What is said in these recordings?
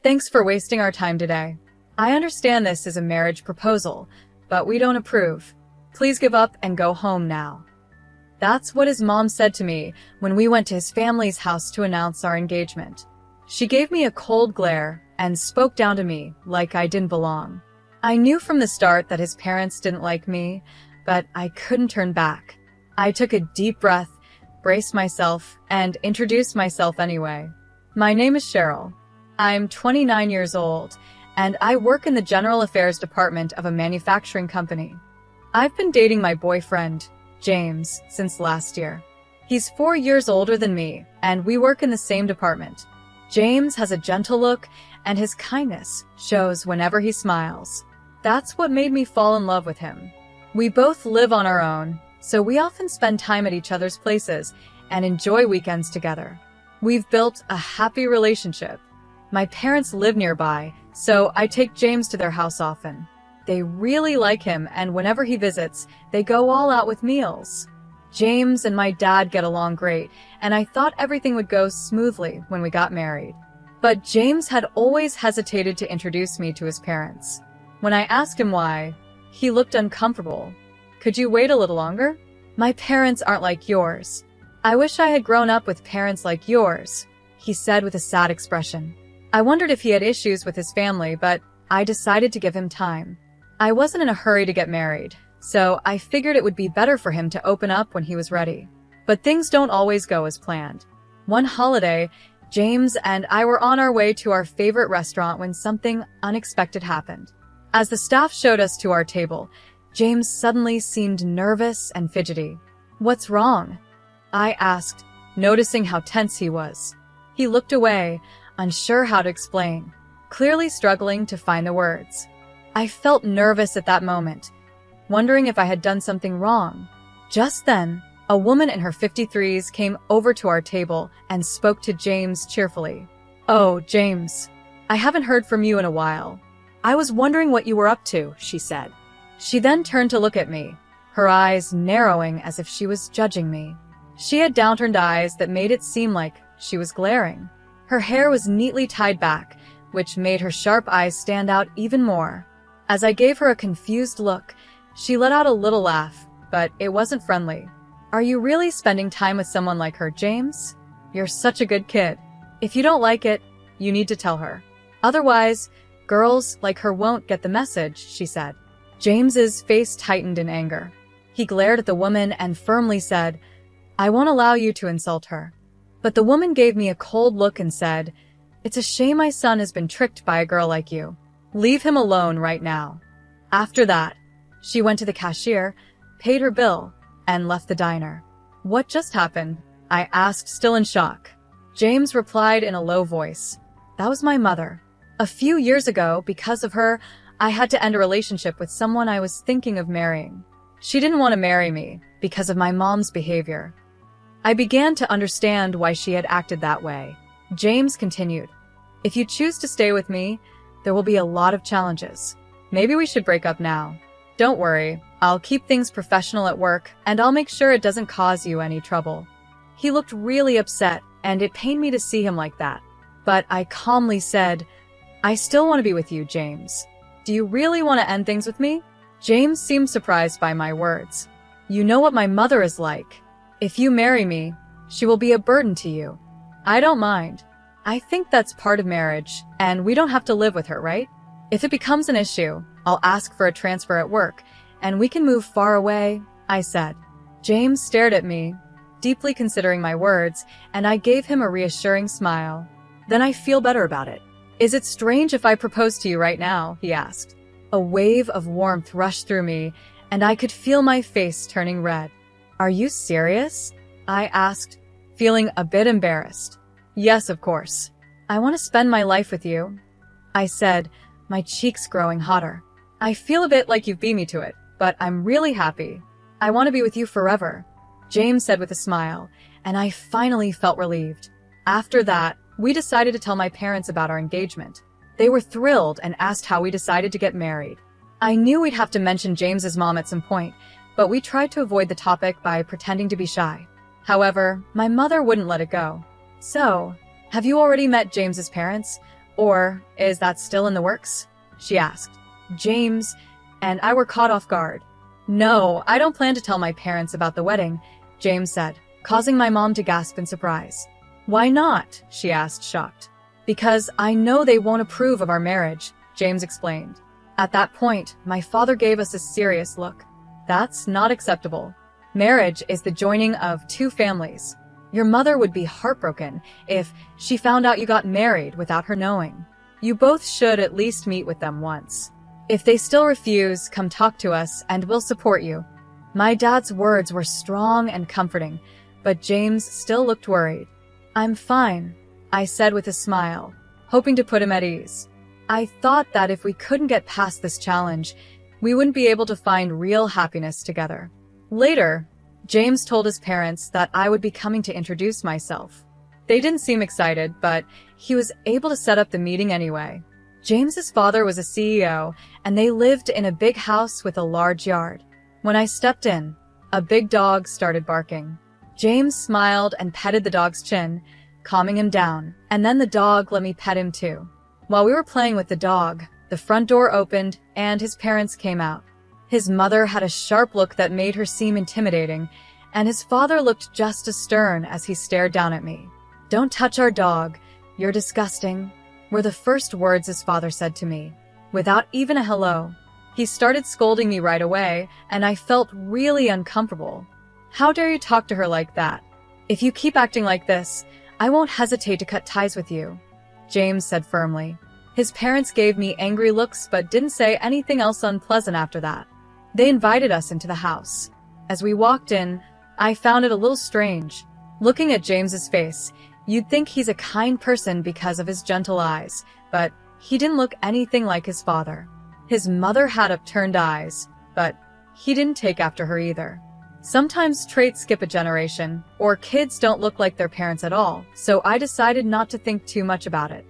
Thanks for wasting our time today. I understand this is a marriage proposal, but we don't approve. Please give up and go home now. That's what his mom said to me when we went to his family's house to announce our engagement. She gave me a cold glare and spoke down to me like I didn't belong. I knew from the start that his parents didn't like me, but I couldn't turn back. I took a deep breath, braced myself, and introduced myself anyway. My name is Cheryl. I'm 29 years old, and I work in the general affairs department of a manufacturing company. I've been dating my boyfriend, James, since last year. He's 4 years older than me, and we work in the same department. James has a gentle look, and his kindness shows whenever he smiles. That's what made me fall in love with him. We both live on our own, so we often spend time at each other's places and enjoy weekends together. We've built a happy relationship. My parents live nearby, so I take James to their house often. They really like him, and whenever he visits, they go all out with meals. James and my dad get along great, and I thought everything would go smoothly when we got married. But James had always hesitated to introduce me to his parents. When I asked him why, he looked uncomfortable. Could you wait a little longer? My parents aren't like yours. I wish I had grown up with parents like yours, he said with a sad expression. I wondered if he had issues with his family, but I decided to give him time. I wasn't in a hurry to get married, so I figured it would be better for him to open up when he was ready. But things don't always go as planned. One holiday, James and I were on our way to our favorite restaurant when something unexpected happened. As the staff showed us to our table, James suddenly seemed nervous and fidgety. What's wrong? I asked, noticing how tense he was. He looked away, unsure how to explain, clearly struggling to find the words. I felt nervous at that moment, wondering if I had done something wrong. Just then, a woman in her 53s came over to our table and spoke to James cheerfully. "Oh, James, I haven't heard from you in a while. I was wondering what you were up to," she said. She then turned to look at me, her eyes narrowing as if she was judging me. She had downturned eyes that made it seem like she was glaring. Her hair was neatly tied back, which made her sharp eyes stand out even more. As I gave her a confused look, she let out a little laugh, but it wasn't friendly. "Are you really spending time with someone like her, James? You're such a good kid. If you don't like it, you need to tell her. Otherwise, girls like her won't get the message," she said. James's face tightened in anger. He glared at the woman and firmly said, "I won't allow you to insult her." But the woman gave me a cold look and said, "It's a shame my son has been tricked by a girl like you. Leave him alone right now." After that, she went to the cashier, paid her bill, and left the diner. "What just happened?" I asked, still in shock. James replied in a low voice, "That was my mother. A few years ago, because of her, I had to end a relationship with someone I was thinking of marrying. She didn't want to marry me because of my mom's behavior." I began to understand why she had acted that way. James continued, "If you choose to stay with me, there will be a lot of challenges. Maybe we should break up now. Don't worry, I'll keep things professional at work, and I'll make sure it doesn't cause you any trouble." He looked really upset, and it pained me to see him like that. But I calmly said, "I still want to be with you, James. Do you really want to end things with me?" James seemed surprised by my words. "You know what my mother is like. If you marry me, she will be a burden to you. I don't mind. I think that's part of marriage, and we don't have to live with her, right? If it becomes an issue, I'll ask for a transfer at work, and we can move far away," I said. James stared at me, deeply considering my words, and I gave him a reassuring smile. "Then I feel better about it. Is it strange if I propose to you right now?" he asked. A wave of warmth rushed through me, and I could feel my face turning red. "Are you serious?" I asked, feeling a bit embarrassed. "Yes, of course. I want to spend my life with you," I said, my cheeks growing hotter. "I feel a bit like you've beat me to it, but I'm really happy. I want to be with you forever," James said with a smile, and I finally felt relieved. After that, we decided to tell my parents about our engagement. They were thrilled and asked how we decided to get married. I knew we'd have to mention James's mom at some point, but we tried to avoid the topic by pretending to be shy. However, my mother wouldn't let it go. "So, have you already met James's parents? Or is that still in the works? She asked. James and I were caught off guard. No, I don't plan to tell my parents about the wedding, James said, causing my mom to gasp in surprise. Why not? She asked, shocked. Because I know they won't approve of our marriage, James explained. At that point, my father gave us a serious look. That's not acceptable. Marriage is the joining of two families. Your mother would be heartbroken if she found out you got married without her knowing. You both should at least meet with them once. If they still refuse, come talk to us and we'll support you. My dad's words were strong and comforting, but James still looked worried. I'm fine, I said with a smile, hoping to put him at ease. I thought that if we couldn't get past this challenge, we wouldn't be able to find real happiness together. Later, James told his parents that I would be coming to introduce myself. They didn't seem excited, but he was able to set up the meeting anyway. James's father was a CEO, and they lived in a big house with a large yard. When I stepped in, a big dog started barking. James smiled and petted the dog's chin, calming him down, and then the dog let me pet him too. While we were playing with the dog, the front door opened and his parents came out. His mother had a sharp look that made her seem intimidating, and his father looked just as stern as he stared down at me. Don't touch our dog, you're disgusting, were the first words his father said to me. Without even a hello, he started scolding me right away, and I felt really uncomfortable. How dare you talk to her like that? If you keep acting like this, I won't hesitate to cut ties with you, James said firmly. His parents gave me angry looks but didn't say anything else unpleasant after that. They invited us into the house. As we walked in, I found it a little strange. Looking at James's face, you'd think he's a kind person because of his gentle eyes, but he didn't look anything like his father. His mother had upturned eyes, but he didn't take after her either. Sometimes traits skip a generation, or kids don't look like their parents at all, so I decided not to think too much about it.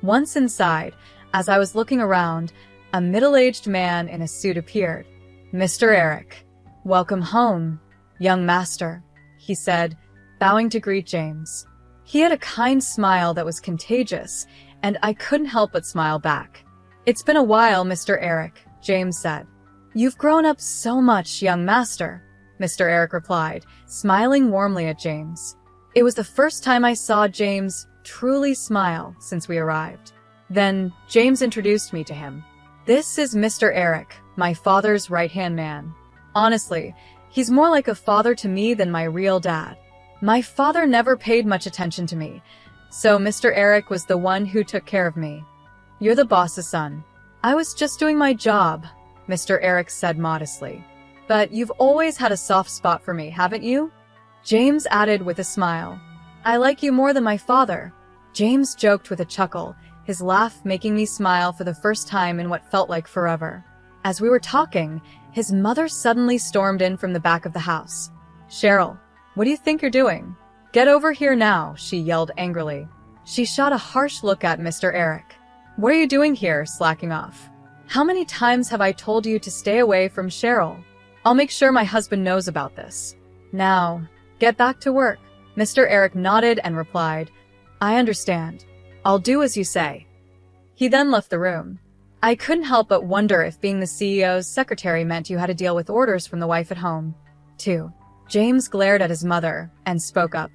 Once inside, as I was looking around, a middle-aged man in a suit appeared. Mr. Eric. Welcome home, young master, he said, bowing to greet James. He had a kind smile that was contagious, and I couldn't help but smile back. It's been a while, Mr. Eric, James said. You've grown up so much, young master, Mr. Eric replied, smiling warmly at James. It was the first time I saw James truly smile since we arrived. Then James introduced me to him. This is Mr. Eric, my father's right-hand man. Honestly, he's more like a father to me than my real dad. My father never paid much attention to me, so Mr. Eric was the one who took care of me. You're the boss's son. I was just doing my job, Mr. Eric said modestly. But you've always had a soft spot for me, haven't you? James added with a smile. I like you more than my father. James joked with a chuckle, his laugh making me smile for the first time in what felt like forever. As we were talking, his mother suddenly stormed in from the back of the house. Cheryl, what do you think you're doing? Get over here now, she yelled angrily. She shot a harsh look at Mr. Eric. What are you doing here, slacking off? How many times have I told you to stay away from Cheryl? I'll make sure my husband knows about this. Now, get back to work. Mr. Eric nodded and replied, I understand. I'll do as you say. He then left the room. I couldn't help but wonder if being the CEO's secretary meant you had to deal with orders from the wife at home, too. James glared at his mother and spoke up.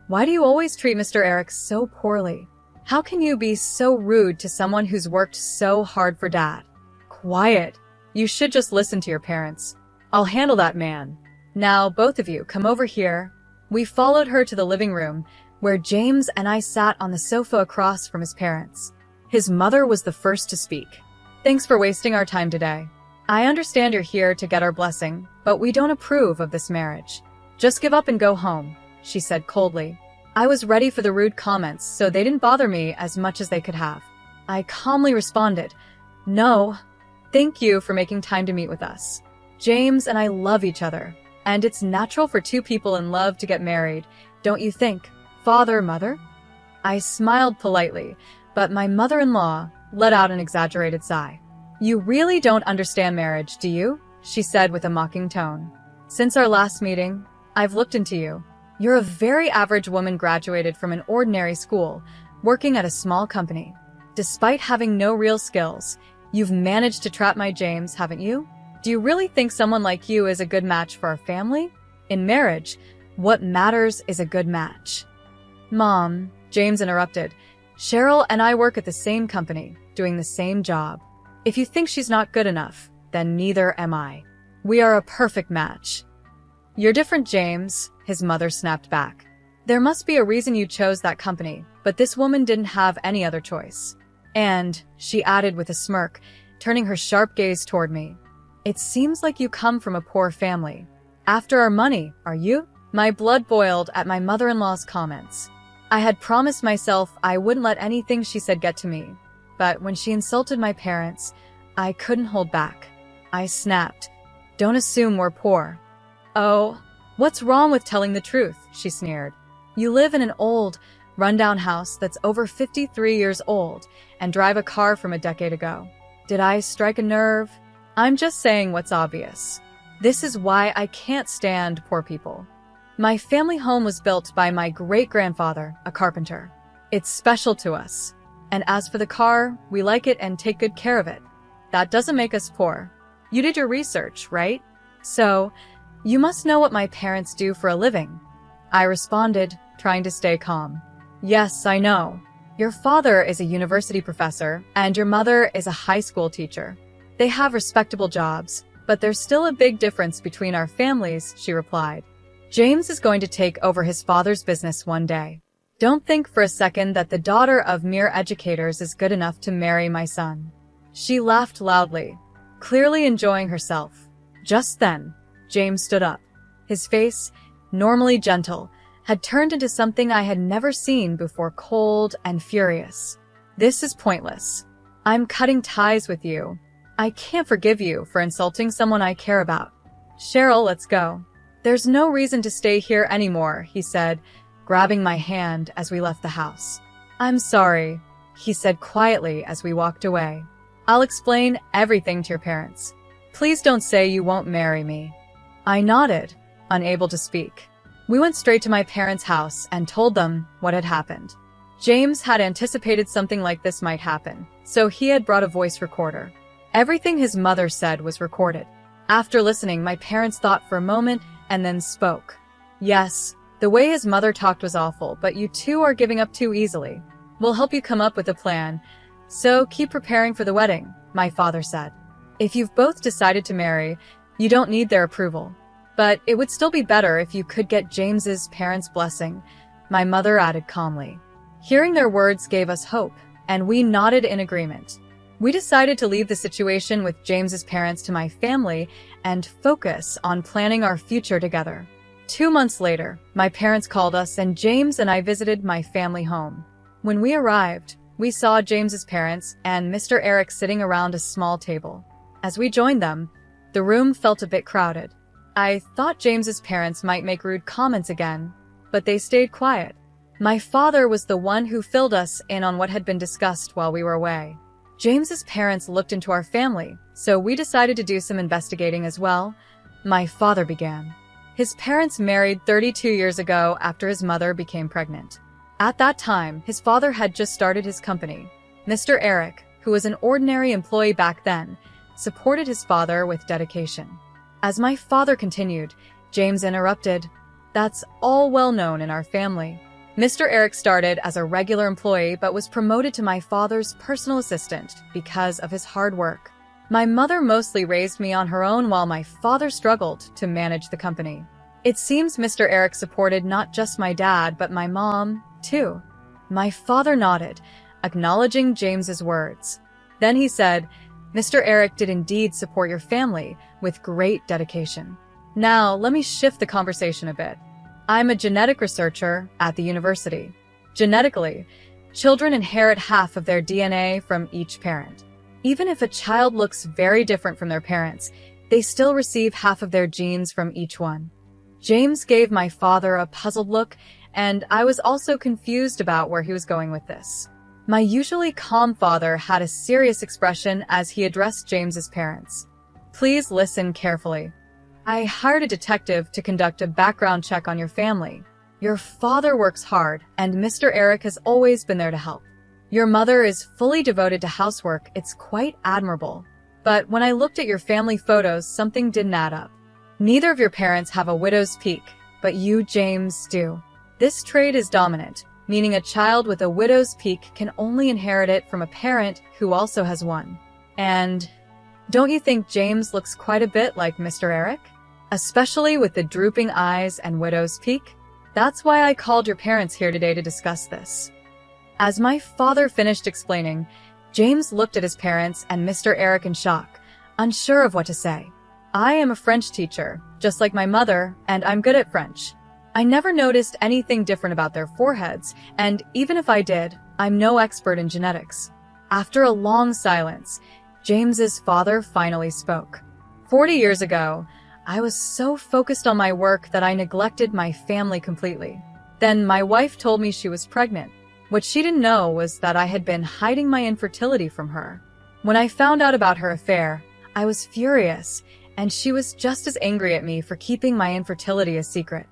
Why do you always treat Mr. Eric so poorly? How can you be so rude to someone who's worked so hard for Dad? Quiet. You should just listen to your parents. I'll handle that man. Now, both of you, come over here. We followed her to the living room, where James and I sat on the sofa across from his parents. His mother was the first to speak. Thanks for wasting our time today. I understand you're here to get our blessing, but we don't approve of this marriage. Just give up and go home, she said coldly. I was ready for the rude comments, so they didn't bother me as much as they could have. I calmly responded, No, thank you for making time to meet with us. James and I love each other, and it's natural for two people in love to get married, don't you think, father, mother? I smiled politely, but my mother-in-law let out an exaggerated sigh. You really don't understand marriage, do you? She said with a mocking tone. Since our last meeting, I've looked into you. You're a very average woman graduated from an ordinary school, working at a small company. Despite having no real skills, you've managed to trap my James, haven't you? Do you really think someone like you is a good match for our family? In marriage, what matters is a good match. Mom, James interrupted. Cheryl and I work at the same company, doing the same job. If you think she's not good enough, then neither am I. We are a perfect match. You're different, James, his mother snapped back. There must be a reason you chose that company, but this woman didn't have any other choice. And, she added with a smirk, turning her sharp gaze toward me, it seems like you come from a poor family. After our money, are you? My blood boiled at my mother-in-law's comments. I had promised myself I wouldn't let anything she said get to me, but when she insulted my parents, I couldn't hold back. I snapped, don't assume we're poor. Oh, what's wrong with telling the truth? She sneered. You live in an old, rundown house that's over 53 years old and drive a car from a decade ago. Did I strike a nerve? I'm just saying what's obvious. This is why I can't stand poor people. My family home was built by my great-grandfather, a carpenter. It's special to us. And as for the car, we like it and take good care of it. That doesn't make us poor. You did your research, right? So, you must know what my parents do for a living. I responded, trying to stay calm. Yes, I know. Your father is a university professor, and your mother is a high school teacher. They have respectable jobs, but there's still a big difference between our families, she replied. James is going to take over his father's business one day. Don't think for a second that the daughter of mere educators is good enough to marry my son. She laughed loudly, clearly enjoying herself. Just then, James stood up. His face, normally gentle, had turned into something I had never seen before, cold and furious. This is pointless. I'm cutting ties with you. I can't forgive you for insulting someone I care about. Cheryl, let's go. There's no reason to stay here anymore, he said, grabbing my hand as we left the house. I'm sorry, he said quietly as we walked away. I'll explain everything to your parents. Please don't say you won't marry me. I nodded, unable to speak. We went straight to my parents' house and told them what had happened. James had anticipated something like this might happen, so he had brought a voice recorder. Everything his mother said was recorded. After listening, my parents thought for a moment and then spoke. Yes, the way his mother talked was awful, but you two are giving up too easily. We'll help you come up with a plan. So keep preparing for the wedding, my father said. If you've both decided to marry, you don't need their approval. But it would still be better if you could get James's parents' blessing, my mother added calmly. Hearing their words gave us hope, and we nodded in agreement. We decided to leave the situation with James's parents to my family and focus on planning our future together. 2 months later, my parents called us and James and I visited my family home. When we arrived, we saw James's parents and Mr. Eric sitting around a small table. As we joined them, the room felt a bit crowded. I thought James's parents might make rude comments again, but they stayed quiet. My father was the one who filled us in on what had been discussed while we were away. James's parents looked into our family, so we decided to do some investigating as well. My father began. His parents married 32 years ago after his mother became pregnant. At that time, his father had just started his company. Mr. Eric, who was an ordinary employee back then, supported his father with dedication. As my father continued, James interrupted. That's all well known in our family. Mr. Eric started as a regular employee but was promoted to my father's personal assistant because of his hard work. My mother mostly raised me on her own while my father struggled to manage the company. It seems Mr. Eric supported not just my dad but my mom, too. My father nodded, acknowledging James's words. Then he said, Mr. Eric did indeed support your family with great dedication. Now, let me shift the conversation a bit. I'm a genetic researcher at the university. Genetically, children inherit half of their DNA from each parent. Even if a child looks very different from their parents, they still receive half of their genes from each one. James gave my father a puzzled look, and I was also confused about where he was going with this. My usually calm father had a serious expression as he addressed James's parents. Please listen carefully. I hired a detective to conduct a background check on your family. Your father works hard, and Mr. Eric has always been there to help. Your mother is fully devoted to housework. It's quite admirable. But when I looked at your family photos, something didn't add up. Neither of your parents have a widow's peak, but you, James, do. This trait is dominant, meaning a child with a widow's peak can only inherit it from a parent who also has one. And don't you think James looks quite a bit like Mr. Eric? Especially with the drooping eyes and widow's peak? That's why I called your parents here today to discuss this. As my father finished explaining, James looked at his parents and Mr. Eric in shock, unsure of what to say. I am a French teacher, just like my mother, and I'm good at French. I never noticed anything different about their foreheads, and even if I did, I'm no expert in genetics. After a long silence, James's father finally spoke. 40 years ago, I was so focused on my work that I neglected my family completely. Then my wife told me she was pregnant. What she didn't know was that I had been hiding my infertility from her. When I found out about her affair, I was furious, and she was just as angry at me for keeping my infertility a secret.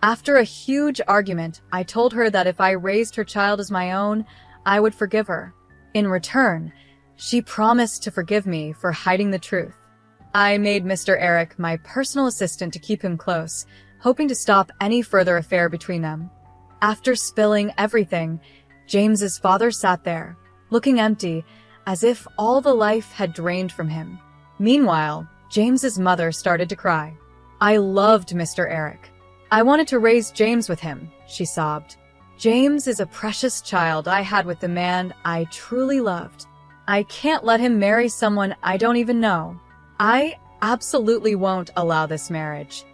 After a huge argument, I told her that if I raised her child as my own, I would forgive her. In return, she promised to forgive me for hiding the truth. I made Mr. Eric my personal assistant to keep him close, hoping to stop any further affair between them. After spilling everything, James's father sat there, looking empty, as if all the life had drained from him. Meanwhile, James's mother started to cry. I loved Mr. Eric. I wanted to raise James with him, she sobbed. James is a precious child I had with the man I truly loved. I can't let him marry someone I don't even know. I absolutely won't allow this marriage.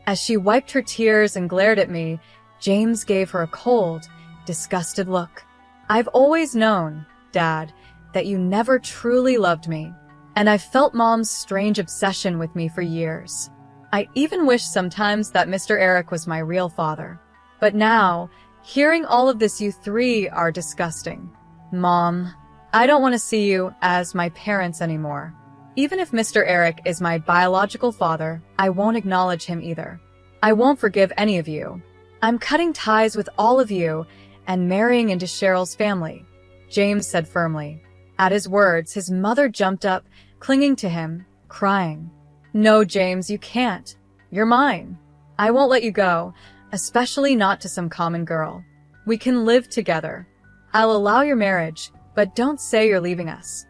As she wiped her tears and glared at me, James gave her a cold, disgusted look. I've always known, Dad, that you never truly loved me, and I've felt Mom's strange obsession with me for years. I even wish sometimes that Mr. Eric was my real father. But now, hearing all of this, you three are disgusting. Mom, I don't want to see you as my parents anymore. Even if Mr. Eric is my biological father, I won't acknowledge him either. I won't forgive any of you. I'm cutting ties with all of you and marrying into Cheryl's family, James said firmly. At his words, his mother jumped up, clinging to him, crying. No, James, you can't. You're mine. I won't let you go, especially not to some common girl. We can live together. I'll allow your marriage, but don't say you're leaving us.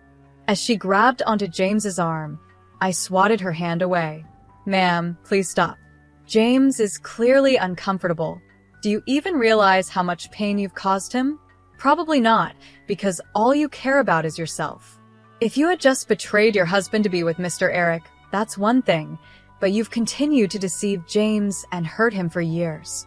As she grabbed onto James's arm, I swatted her hand away. Ma'am, please stop. James is clearly uncomfortable. Do you even realize how much pain you've caused him? Probably not, because all you care about is yourself. If you had just betrayed your husband to be with Mr. Eric, that's one thing, but you've continued to deceive James and hurt him for years.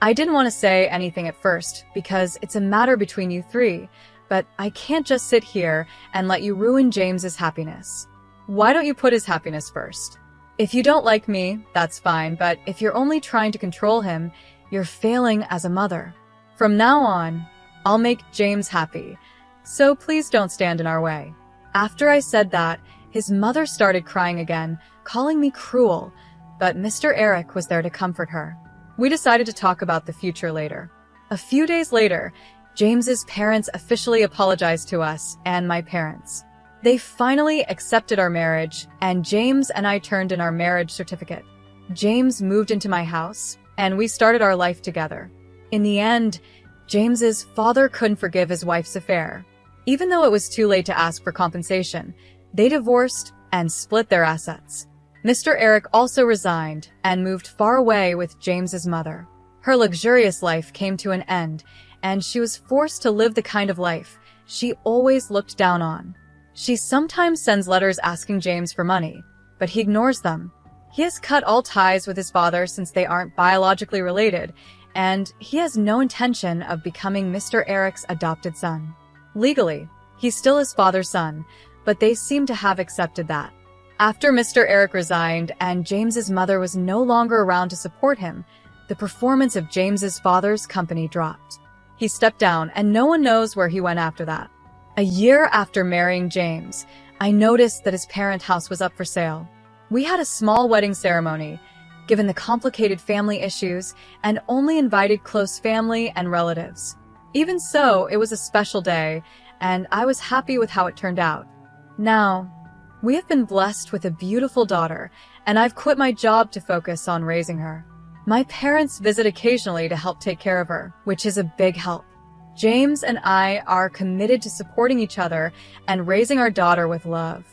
I didn't want to say anything at first, because it's a matter between you three, but I can't just sit here and let you ruin James's happiness. Why don't you put his happiness first? If you don't like me, that's fine, but if you're only trying to control him, you're failing as a mother. From now on, I'll make James happy, so please don't stand in our way. After I said that, his mother started crying again, calling me cruel, but Mr. Eric was there to comfort her. We decided to talk about the future later. A few days later, James's parents officially apologized to us and my parents. They finally accepted our marriage, and James and I turned in our marriage certificate. James moved into my house, and we started our life together. In the end, James's father couldn't forgive his wife's affair. Even though it was too late to ask for compensation, they divorced and split their assets. Mr. Eric also resigned and moved far away with James's mother. Her luxurious life came to an end, and she was forced to live the kind of life she always looked down on. She sometimes sends letters asking James for money, but he ignores them. He has cut all ties with his father since they aren't biologically related, and he has no intention of becoming Mr. Eric's adopted son. Legally, he's still his father's son, but they seem to have accepted that. After Mr. Eric resigned and James's mother was no longer around to support him, the performance of James's father's company dropped. He stepped down, and no one knows where he went after that. A year after marrying James, I noticed that his parent house was up for sale. We had a small wedding ceremony, given the complicated family issues, and only invited close family and relatives. Even so, it was a special day, and I was happy with how it turned out. Now, we have been blessed with a beautiful daughter, and I've quit my job to focus on raising her. My parents visit occasionally to help take care of her, which is a big help. James and I are committed to supporting each other and raising our daughter with love.